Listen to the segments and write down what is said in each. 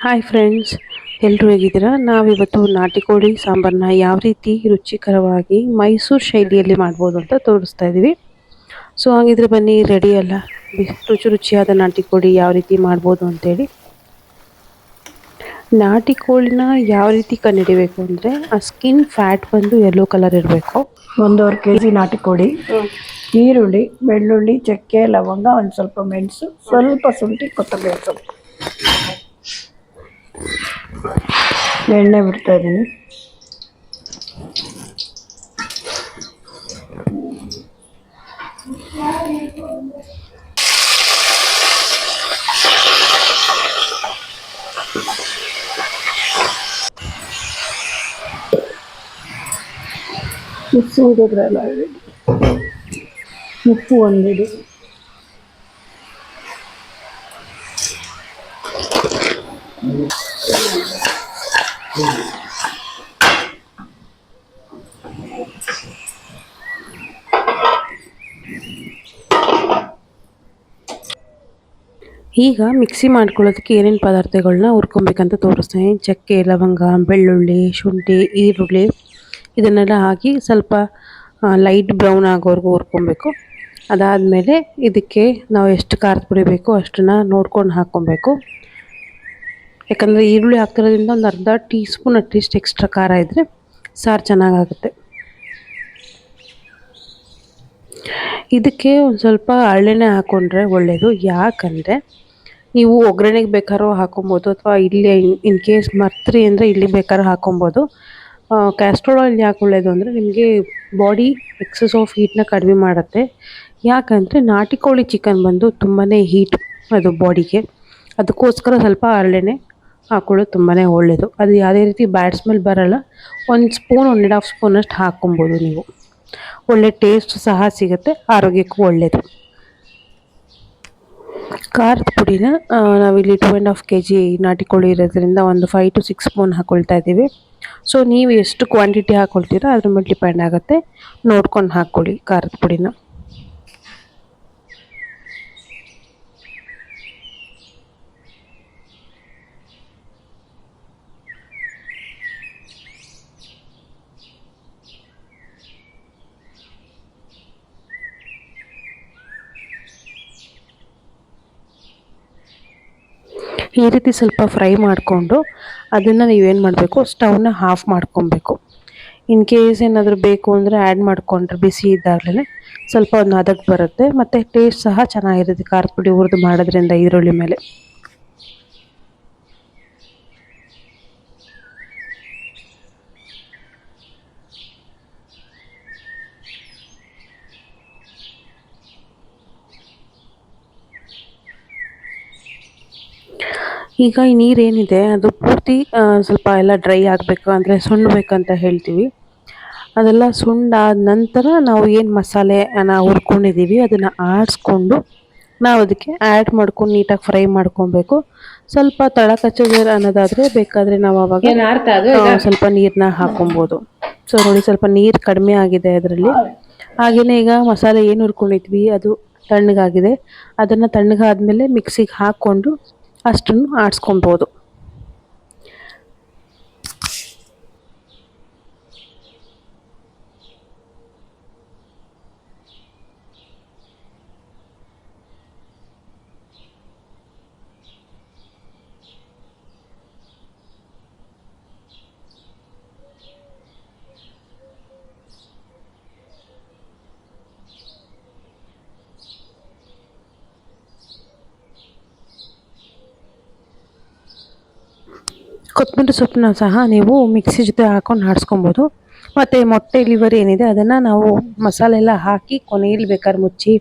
Hi friends, ಎಲ್ಲರೂ ಹೇಗಿದ್ದೀರಾ? ನಾವಿವತ್ತು ನಾಟಿ ಕೋಳಿ ಸಾಂಬಾರನ್ನ ಯಾವ ರೀತಿ ರುಚಿಕರವಾಗಿ ಮೈಸೂರು ಶೈಲಿಯಲ್ಲಿ ಮಾಡ್ಬೋದು ಅಂತ ತೋರಿಸ್ತಾ ಇದ್ದೀವಿ. ಸೊ ಹಾಗಿದ್ರೆ ಬನ್ನಿ, ರೆಡಿ ಅಲ್ಲ ರುಚಿ ರುಚಿಯಾದ ನಾಟಿ ಕೋಳಿ ಯಾವ ರೀತಿ ಮಾಡ್ಬೋದು ಅಂತೇಳಿ. ನಾಟಿ ಕೋಳಿನ ಯಾವ ರೀತಿ ಕಂಡುಹಿಡಿಬೇಕು ಅಂದರೆ, ಆ ಸ್ಕಿನ್ ಫ್ಯಾಟ್ ಬಂದು ಯೆಲ್ಲೋ ಕಲರ್ ಇರಬೇಕು. 1.5 kg ನಾಟಿ ಕೋಳಿ, ಈರುಳ್ಳಿ, ಬೆಳ್ಳುಳ್ಳಿ, ಚಕ್ಕೆ, ಲವಂಗ, ಒಂದು ಸ್ವಲ್ಪ ಮೆಣಸು, ಸ್ವಲ್ಪ ಶುಂಠಿ, ಕೊತ್ತಂಬರಿ ಸೊಪ್ಪು. ಎಣ್ಣೆ ಬಿಡ್ತಾ ಇದ್ದೀನಿ. ಉಪ್ಪು ಇಡೋದ್ರಲ್ಲ, ಉಪ್ಪು ಒಂದಿಡಿ. ಈಗ ಮಿಕ್ಸಿ ಮಾಡ್ಕೊಳ್ಳೋದಕ್ಕೆ ಏನೇನು ಪದಾರ್ಥಗಳನ್ನ ಹುರ್ಕೊಬೇಕಂತ ತೋರಿಸ್ತೀನಿ. ಚಕ್ಕೆ, ಲವಂಗ, ಬೆಳ್ಳುಳ್ಳಿ, ಶುಂಠಿ, ಈರುಳ್ಳಿ ಇದನ್ನೆಲ್ಲ ಹಾಕಿ ಸ್ವಲ್ಪ ಲೈಟ್ ಬ್ರೌನ್ ಆಗೋವರೆಗೂ ಹುರ್ಕೊಬೇಕು. ಅದಾದಮೇಲೆ ಇದಕ್ಕೆ ನಾವು ಎಷ್ಟು ಖಾರದ ಪುಡಿ ಬೇಕೋ ಅಷ್ಟನ್ನು ನೋಡ್ಕೊಂಡು ಹಾಕ್ಕೊಬೇಕು. ಯಾಕಂದರೆ ಈರುಳ್ಳಿ ಹಾಕ್ತಿರೋದ್ರಿಂದ ಒಂದು ಅರ್ಧ ಟೀ ಸ್ಪೂನ್ ಅಟ್ಲೀಸ್ಟ್ ಎಕ್ಸ್ಟ್ರಾ ಖಾರ ಇದ್ದರೆ ಸಾರು ಚೆನ್ನಾಗಾಗುತ್ತೆ. ಇದಕ್ಕೆ ಒಂದು ಸ್ವಲ್ಪ ಹರಳೆಣ್ಣೆ ಹಾಕ್ಕೊಂಡ್ರೆ ಒಳ್ಳೆಯದು. ಯಾಕಂದರೆ ನೀವು ಒಗ್ಗರಣೆಗೆ ಬೇಕಾದ್ರೂ ಹಾಕೊಬೋದು, ಅಥವಾ ಇಲ್ಲಿ ಇನ್ ಕೇಸ್ ಮರ್ತ್ರಿ ಅಂದರೆ ಇಲ್ಲಿ ಬೇಕಾದ್ರೂ ಹಾಕೊಬೋದು. ಕ್ಯಾಸ್ಟ್ರೋಲ್ ಆಯಿಲ್ ಯಾಕೆ ಒಳ್ಳೆಯದು ಅಂದರೆ, ನಿಮಗೆ ಬಾಡಿ ಎಕ್ಸಸ್ ಆಫ್ ಹೀಟ್ನ ಕಡಿಮೆ ಮಾಡುತ್ತೆ. ಯಾಕಂದರೆ ನಾಟಿ ಕೋಳಿ ಚಿಕನ್ ಬಂದು ತುಂಬಾ ಹೀಟ್ ಅದು ಬಾಡಿಗೆ. ಅದಕ್ಕೋಸ್ಕರ ಸ್ವಲ್ಪ ಹರಳೆಣ್ಣೆ ಹಾಕ್ಕೊಳ್ಳೋದು ತುಂಬಾ ಒಳ್ಳೆಯದು. ಅದು ಯಾವುದೇ ರೀತಿ ಬ್ಯಾಡ್ ಸ್ಮೆಲ್ ಬರೋಲ್ಲ. 1 ಸ್ಪೂನ್ 1.5 ಸ್ಪೂನಷ್ಟು ಹಾಕ್ಕೊಬೋದು ನೀವು. ಒಳ್ಳೆ ಟೇಸ್ಟ್ ಸಹ ಸಿಗುತ್ತೆ, ಆರೋಗ್ಯಕ್ಕೂ ಒಳ್ಳೆಯದು. ಖಾರದ ಪುಡಿನ ನಾವಿಲ್ಲಿ 2.5 kg ನಾಟಿ ಕೋಳಿ ಇರೋದ್ರಿಂದ ಒಂದು 5 to 6 ಸ್ಪೂನ್ ಹಾಕ್ಕೊಳ್ತಾ ಇದ್ದೀವಿ. ಸೊ ನೀವು ಎಷ್ಟು ಕ್ವಾಂಟಿಟಿ ಹಾಕ್ಕೊಳ್ತೀರಾ ಅದ್ರ ಮೇಲೆ ಡಿಪೆಂಡ್ ಆಗುತ್ತೆ. ನೋಡ್ಕೊಂಡು ಹಾಕ್ಕೊಳ್ಳಿ ಖಾರದ ಪುಡಿನ. ಈ ರೀತಿ ಸ್ವಲ್ಪ ಫ್ರೈ ಮಾಡಿಕೊಂಡು ಅದನ್ನು ನೀವೇನು ಮಾಡಬೇಕು, ಸ್ಟವ್ನ ಆಫ್ ಮಾಡ್ಕೊಬೇಕು. ಇನ್ ಕೇಸ್ ಏನಾದರೂ ಬೇಕು ಅಂದರೆ ಆ್ಯಡ್ ಮಾಡಿಕೊಂಡ್ರೆ ಬಿಸಿ ಇದ್ದಾಗಲೇ ಸ್ವಲ್ಪ ಒಂದು ಹದಕ್ಕೆ ಬರುತ್ತೆ, ಮತ್ತು ಟೇಸ್ಟ್ ಸಹ ಚೆನ್ನಾಗಿರುತ್ತೆ ಖಾರದ ಪುಡಿ ಹುರಿದು ಮಾಡೋದ್ರಿಂದ ಈರುಳ್ಳಿ ಮೇಲೆ. ಈಗ ಈ ನೀರೇನಿದೆ ಅದು ಪೂರ್ತಿ ಸ್ವಲ್ಪ ಎಲ್ಲ ಡ್ರೈ ಆಗಬೇಕು, ಅಂದರೆ ಸುಣ್ಣಬೇಕಂತ ಹೇಳ್ತೀವಿ. ಅದೆಲ್ಲ ಸುಂಡಾದ ನಂತರ ನಾವು ಏನು ಮಸಾಲೆ ನಾವು ಹುರ್ಕೊಂಡಿದ್ದೀವಿ ಅದನ್ನು ಆಡಿಸ್ಕೊಂಡು ನಾವು ಅದಕ್ಕೆ ಆ್ಯಡ್ ಮಾಡ್ಕೊಂಡು ನೀಟಾಗಿ ಫ್ರೈ ಮಾಡ್ಕೊಬೇಕು. ಸ್ವಲ್ಪ ತಳ ಕಚ್ಚೋದು ಅನ್ನೋದಾದರೆ ಬೇಕಾದರೆ ನಾವು ಆವಾಗ ಸ್ವಲ್ಪ ನೀರನ್ನ ಹಾಕ್ಕೊಬೋದು. ಸೊ ನೋಡಿ, ಸ್ವಲ್ಪ ನೀರು ಕಡಿಮೆ ಆಗಿದೆ ಅದರಲ್ಲಿ. ಹಾಗೆಯೇ ಈಗ ಮಸಾಲೆ ಏನು ಹುರ್ಕೊಂಡಿದ್ವಿ ಅದು ತಣ್ಣಗಾಗಿದೆ. ಅದನ್ನು ತಣ್ಣಗಾದ್ಮೇಲೆ ಮಿಕ್ಸಿಗೆ ಹಾಕ್ಕೊಂಡು ಅಷ್ಟನ್ನು ಆಡಿಸ್ಕೊಬೋದು. ಕೊತ್ತಂಬರಿ ಸೊಪ್ಪನ್ನ ಸಹ ನೀವು ಮಿಕ್ಸಿ ಜೊತೆ ಹಾಕ್ಕೊಂಡು ಆಡಿಸ್ಕೊಬೋದು. ಮತ್ತು ಮೊಟ್ಟೆ ಲಿವರ್ ಏನಿದೆ ಅದನ್ನು ನಾವು ಮಸಾಲೆ ಎಲ್ಲ ಹಾಕಿ ಕೊನೆಯಲ್ಲಿ ಬೇಕಾದ್ರೆ ಮುಚ್ಚಿ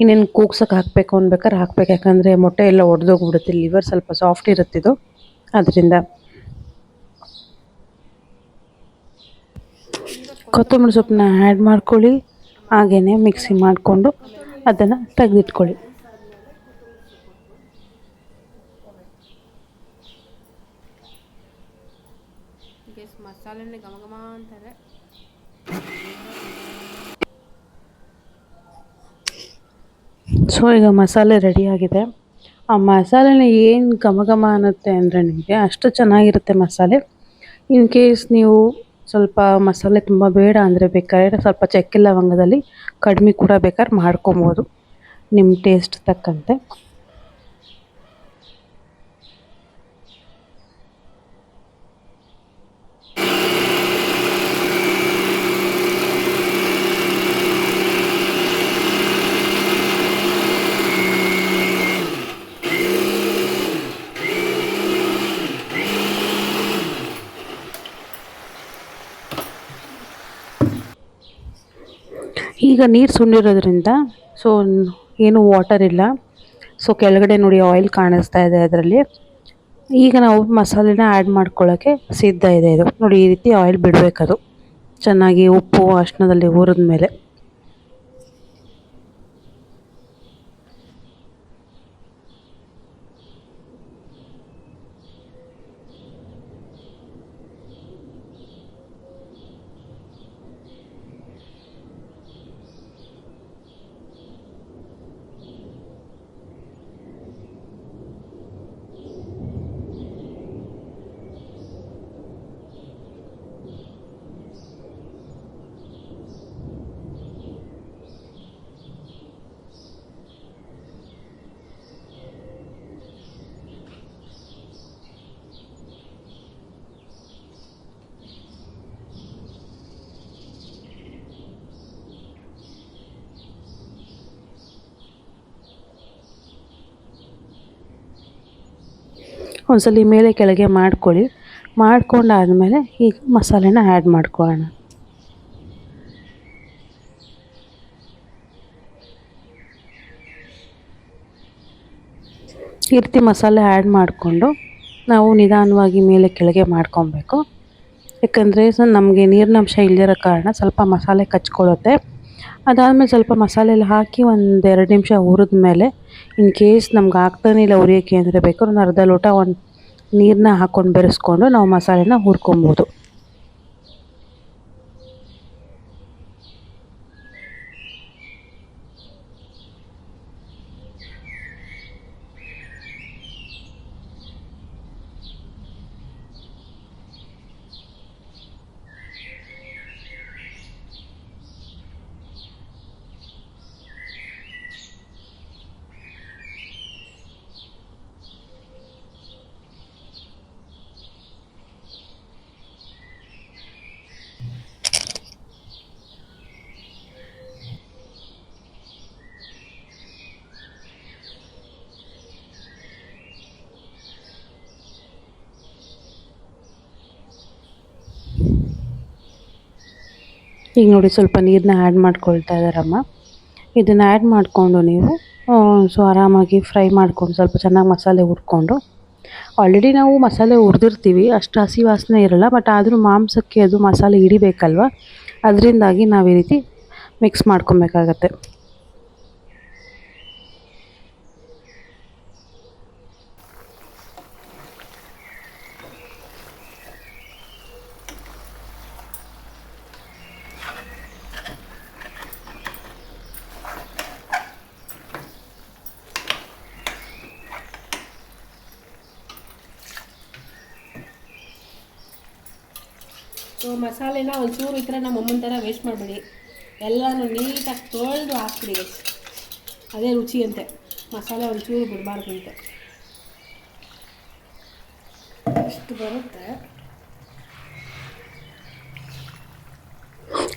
ಇನ್ನೇನು ಕೂಗ್ಸೋಕೆ ಹಾಕಬೇಕು ಅನ್ಬೇಕಾದ್ರೆ ಹಾಕ್ಬೇಕು. ಯಾಕಂದರೆ ಮೊಟ್ಟೆ ಎಲ್ಲ ಒಡೆದೋಗ್ಬಿಡುತ್ತೆ, ಲಿವರ್ ಸ್ವಲ್ಪ ಸಾಫ್ಟ್ ಇರುತ್ತಿದ್ದು ಅದರಿಂದ. ಕೊತ್ತಂಬರಿ ಸೊಪ್ಪನ್ನ ಆ್ಯಡ್ ಮಾಡ್ಕೊಳ್ಳಿ, ಹಾಗೆಯೇ ಮಿಕ್ಸಿ ಮಾಡಿಕೊಂಡು ಅದನ್ನು ತೆಗೆದಿಟ್ಕೊಳ್ಳಿ. ಮಸಾಲೆನೇ ಘಮ ಘಮ ಅಂತಾರೆ. ಸೊ ಈಗ ಮಸಾಲೆ ರೆಡಿಯಾಗಿದೆ. ಆ ಮಸಾಲೆನ ಏನು ಘಮ ಘಮ ಅನ್ನುತ್ತೆ ಅಂದರೆ ನಿಮಗೆ ಅಷ್ಟು ಚೆನ್ನಾಗಿರುತ್ತೆ ಮಸಾಲೆ. ಇನ್ ಕೇಸ್ ನೀವು ಸ್ವಲ್ಪ ಮಸಾಲೆ ತುಂಬ ಬೇಡ ಅಂದರೆ ಬೇಕಾದ್ರೆ ಸ್ವಲ್ಪ ಚಕ್ಕೆ ಲವಂಗದಲ್ಲಿ ಕಡಿಮೆ ಕೂಡ ಬೇಕಾದ್ರೆ ಮಾಡ್ಕೊಬೋದು ನಿಮ್ಮ ಟೇಸ್ಟ್ ತಕ್ಕಂತೆ. ಈಗ ನೀರು ಸುಂಡಿರೋದ್ರಿಂದ ಸೊ ಏನು ವಾಟರ್ ಇಲ್ಲ. ಸೊ ಕೆಳಗಡೆ ನೋಡಿ ಆಯಿಲ್ ಕಾಣಿಸ್ತಾ ಇದೆ ಅದರಲ್ಲಿ. ಈಗ ನಾವು ಮಸಾಲೆನ ಆ್ಯಡ್ ಮಾಡ್ಕೊಳ್ಳೋಕ್ಕೆ ಸಿದ್ಧ ಇದೆ ಇದು. ನೋಡಿ ಈ ರೀತಿ ಆಯಿಲ್ ಬಿಡಬೇಕದು ಚೆನ್ನಾಗಿ ಉಪ್ಪು ಅರಿಶಿಣದಲ್ಲಿ ಹುರಿದ ಮೇಲೆ. ಒಂದ್ಸಲ ಮೇಲೆ ಕೆಳಗೆ ಮಾಡ್ಕೊಳ್ಳಿ. ಮಾಡ್ಕೊಂಡಾದಮೇಲೆ ಈಗ ಮಸಾಲೆನ ಆ್ಯಡ್ ಮಾಡ್ಕೊಳ್ಳೋಣ. ಈ ರೀತಿ ಮಸಾಲೆ ಆ್ಯಡ್ ಮಾಡಿಕೊಂಡು ನಾವು ನಿಧಾನವಾಗಿ ಮೇಲೆ ಕೆಳಗೆ ಮಾಡ್ಕೊಬೇಕು. ಯಾಕಂದರೆ ನಮಗೆ ನೀರಿನಂಶ ಇಲ್ಲದಿರೋ ಕಾರಣ ಸ್ವಲ್ಪ ಮಸಾಲೆ ಕಚ್ಕೊಳ್ಳುತ್ತೆ. ಅದಾದಮೇಲೆ ಸ್ವಲ್ಪ ಮಸಾಲೆ ಎಲ್ಲ ಹಾಕಿ ಒಂದು 2 ನಿಮಿಷ ಹುರಿದ ಮೇಲೆ ಇನ್ ಕೇಸ್ ನಮ್ಗೆ ಆಗ್ತಾನೆ ಇಲ್ಲ ಹುರಿಯೋಕ್ಕೆ ಅಂದರೆ ಬೇಕಾದ್ರೆ ಒಂದು ಅರ್ಧ ಲೋಟ ನೀರನ್ನ ಹಾಕ್ಕೊಂಡು ಬೆರೆಸ್ಕೊಂಡು ನಾವು ಮಸಾಲೆನ ಹುರ್ಕೊಬೋದು. ಈಗ ನೋಡಿ ಸ್ವಲ್ಪ ನೀರನ್ನ ಆ್ಯಡ್ ಮಾಡ್ಕೊಳ್ತಾ ಇದ್ದಾರಮ್ಮ. ಇದನ್ನು ಆ್ಯಡ್ ಮಾಡಿಕೊಂಡು ನೀವು ಸೊ ಆರಾಮಾಗಿ ಫ್ರೈ ಮಾಡ್ಕೊಂಡು ಸ್ವಲ್ಪ ಚೆನ್ನಾಗಿ ಮಸಾಲೆ ಹುರ್ಕೊಂಡು, ಆಲ್ರೆಡಿ ನಾವು ಮಸಾಲೆ ಹುರಿದಿರ್ತೀವಿ, ಅಷ್ಟು ಹಸಿ ವಾಸನೆ ಇರೋಲ್ಲ. ಬಟ್ ಆದರೂ ಮಾಂಸಕ್ಕೆ ಅದು ಮಸಾಲೆ ಹಿಡಿಬೇಕಲ್ವ, ಅದರಿಂದಾಗಿ ನಾವು ಈ ರೀತಿ ಮಿಕ್ಸ್ ಮಾಡ್ಕೊಬೇಕಾಗತ್ತೆ. ಸೊ ಮಸಾಲೆನ ಒಂಚೂರು ಈ ಥರ ನಮ್ಮ ಅಮ್ಮನ ಥರ ವೇಸ್ಟ್ ಮಾಡಬೇಡಿ, ಎಲ್ಲನೂ ನೀಟಾಗಿ ತೊಳೆದು ಹಾಕ್ಬಿಡಿ. ಅದೇ ರುಚಿ ಅಂತೆ, ಮಸಾಲೆ ಒಂಚೂರು ಬಿಡಬಾರ್ದು ಅಂತೆ. ಇಷ್ಟು ಬರುತ್ತೆ.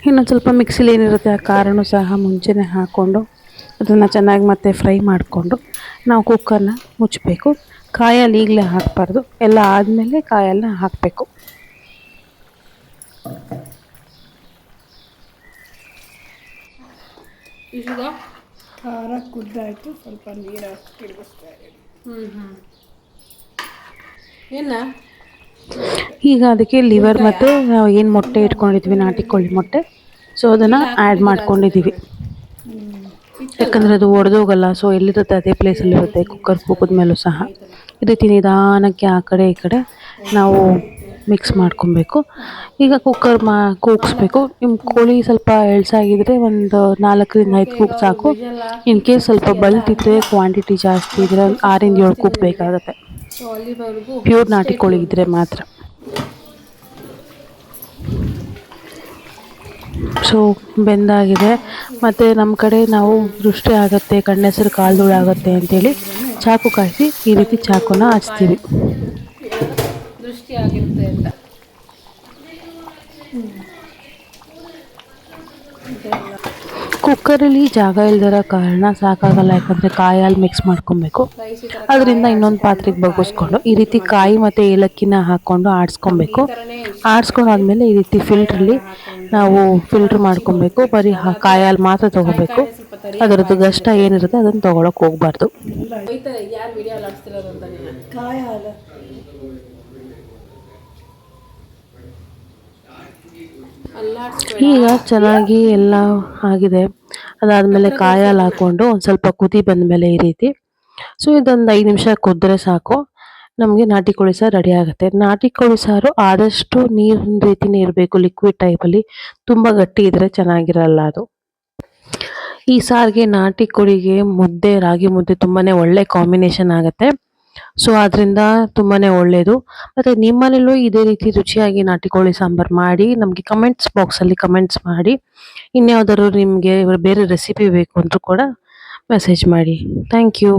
ಇನ್ನೊಂದು ಸ್ವಲ್ಪ ಮಿಕ್ಸಿಲಿ ಏನಿರುತ್ತೆ ಆ ಖಾರನೂ ಸಹ ಮುಂಚೆನೇ ಹಾಕ್ಕೊಂಡು ಅದನ್ನು ಚೆನ್ನಾಗಿ ಮತ್ತೆ ಫ್ರೈ ಮಾಡಿಕೊಂಡು ನಾವು ಕುಕ್ಕರ್ನ ಮುಚ್ಚಬೇಕು. ಕಾಯಲ್ಲಿ ಈಗಲೇ ಹಾಕಬಾರ್ದು, ಎಲ್ಲ ಆದಮೇಲೆ ಕಾಯನ್ನ ಹಾಕಬೇಕು. ಈಗ ಖಾರ ಕುದ್ದಾಯಿತು, ಸ್ವಲ್ಪ ನೀರು ಹಾಕಿ ತಿರುಗಿಸ್ತಾ ಇದ್ದೀನಿ. ಏನ ಈಗ ಅದಕ್ಕೆ ಲಿವರ್ ಮತ್ತು ನಾವು ಏನು ಮೊಟ್ಟೆ ಇಟ್ಕೊಂಡಿದ್ವಿ, ನಾಟಿ ಕೋಳಿ ಮೊಟ್ಟೆ, ಸೊ ಅದನ್ನು ಆ್ಯಡ್ ಮಾಡ್ಕೊಂಡಿದ್ದೀವಿ. ಯಾಕಂದರೆ ಅದು ಒಡೆದೋಗಲ್ಲ, ಸೊ ಎಲ್ಲಿರುತ್ತೆ ಅದೇ ಪ್ಲೇಸಲ್ಲಿರುತ್ತೆ ಕುಕ್ಕರ್ ಕೂಗಿದ ಮೇಲೂ ಸಹ. ಈ ರೀತಿ ನಿಧಾನಕ್ಕೆ ಆ ಕಡೆ ಈ ಕಡೆ ನಾವು ಮಿಕ್ಸ್ ಮಾಡ್ಕೊಬೇಕು. ಈಗ ಕುಕ್ಕರ್ ಕೂಗಿಸ್ಬೇಕು. ನಿಮ್ಮ ಕೋಳಿ ಸ್ವಲ್ಪ ಎಳ್ಸಾಗಿದ್ರೆ ಒಂದು 4-5 ಕೂಗು ಸಾಕು. ಇನ್ ಕೇಸ್ ಸ್ವಲ್ಪ ಬಲ್ತಿದ್ರೆ, ಕ್ವಾಂಟಿಟಿ ಜಾಸ್ತಿ ಇದ್ರೆ 6-7 ಕೂಗು ಬೇಕಾಗುತ್ತೆ. ಸೊ ಅಲ್ಲಿವರೆಗೂ ಪ್ಯೂರ್ ನಾಟಿ ಕೋಳಿ ಇದ್ರೆ ಮಾತ್ರ. ಸೊ ಬೆಂದಾಗಿದೆ. ಮತ್ತು ನಮ್ಮ ಕಡೆ ನಾವು ದೃಷ್ಟಿ ಆಗುತ್ತೆ, ಕಣ್ಣೆಸರು ಕಾಲ್ಧೂಳು ಆಗುತ್ತೆ ಅಂತೇಳಿ ಚಾಕು ಕಾಯಿಸಿ ಈ ರೀತಿ ಚಾಕುನ ಹಚ್ತೀವಿ. ದೃಷ್ಟಿ ಆಗಿರುತ್ತೆ ಅಂತ. ಕುಕ್ಕರಲ್ಲಿ ಜಾಗ ಇಲ್ದಿರೋ ಕಾರಣ ಸಾಕಾಗಲ್ಲ, ಯಾಕಂದರೆ ಕಾಯಿ ಹಾಲು ಮಿಕ್ಸ್ ಮಾಡ್ಕೊಬೇಕು. ಅದರಿಂದ ಇನ್ನೊಂದು ಪಾತ್ರೆಗೆ ಬಗ್ಗಿಸ್ಕೊಂಡು ಈ ರೀತಿ ಕಾಯಿ ಮತ್ತು ಏಲಕ್ಕಿನ ಹಾಕ್ಕೊಂಡು ಆಡಿಸ್ಕೊಬೇಕು. ಆಡಿಸ್ಕೊಂಡಾದ್ಮೇಲೆ ಈ ರೀತಿ ಫಿಲ್ಟ್ರಲ್ಲಿ ನಾವು ಫಿಲ್ಟ್ರ್ ಮಾಡ್ಕೊಬೇಕು. ಬರೀ ಕಾಯಿ ಹಾಲು ಮಾತ್ರ ತೊಗೋಬೇಕು. ಅದರದ್ದು ಗಷ್ಟ ಏನಿರುತ್ತೆ ಅದನ್ನು ತೊಗೊಳಕ್ಕೆ ಹೋಗ್ಬಾರ್ದು. ಯಾರು ವಿಡಿಯೋ ಆಡಿಸ್ತಿರೋದು ಅಂತ ನೀನು ಕಾಯಿ ಹಾಲು ಈಗ ಚೆನ್ನಾಗಿ ಎಲ್ಲ ಆಗಿದೆ. ಅದಾದಮೇಲೆ ಕಾಯಿ ಹಾಲು ಹಾಕ್ಕೊಂಡು ಒಂದು ಸ್ವಲ್ಪ ಕುದಿ ಬಂದಮೇಲೆ ಈ ರೀತಿ ಸೊ ಇದೊಂದು 5 ನಿಮಿಷ ಕುದ್ರೆ ಸಾಕು, ನಮಗೆ ನಾಟಿ ಕೋಳಿ ಸಾರು ರೆಡಿ ಆಗುತ್ತೆ. ನಾಟಿ ಕೋಳಿ ಸಾರು ಆದಷ್ಟು ನೀರಿನ ರೀತಿನೇ ಇರಬೇಕು, ಲಿಕ್ವಿಡ್ ಟೈಪಲ್ಲಿ. ತುಂಬ ಗಟ್ಟಿ ಇದ್ದರೆ ಚೆನ್ನಾಗಿರಲ್ಲ ಅದು. ಈ ಸಾರಿಗೆ ನಾಟಿ ಕೋಳಿಗೆ ಮುದ್ದೆ, ರಾಗಿ ಮುದ್ದೆ ತುಂಬಾ ಒಳ್ಳೆ ಕಾಂಬಿನೇಷನ್ ಆಗುತ್ತೆ. ಸೊ ಅದರಿಂದ ತುಂಬಾ ಒಳ್ಳೆಯದು. ಮತ್ತು ನಿಮ್ಮನೇಲೂ ಇದೇ ರೀತಿ ರುಚಿಯಾಗಿ ನಾಟಿ ಕೋಳಿ ಸಾಂಬಾರು ಮಾಡಿ ನಮಗೆ ಕಮೆಂಟ್ಸ್ ಬಾಕ್ಸಲ್ಲಿ ಕಮೆಂಟ್ಸ್ ಮಾಡಿ. ಇನ್ಯಾವುದಾದ್ರು ನಿಮಗೆ ಬೇರೆ ರೆಸಿಪಿ ಬೇಕು ಅಂದರೂ ಕೂಡ ಮೆಸೇಜ್ ಮಾಡಿ. Thank you.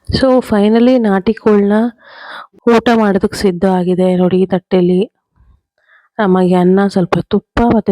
ಸೊ ಫೈನಲಿ ನಾಟಿ ಕೋಳನ್ನ ಊಟ ಮಾಡೋದಕ್ಕೆ ಸಿದ್ಧ ಆಗಿದೆ ನೋಡಿ. ತಟ್ಟೆಯಲ್ಲಿ ನಮಗೆ ಅನ್ನ, ಸ್ವಲ್ಪ ತುಪ್ಪ ಮತ್ತು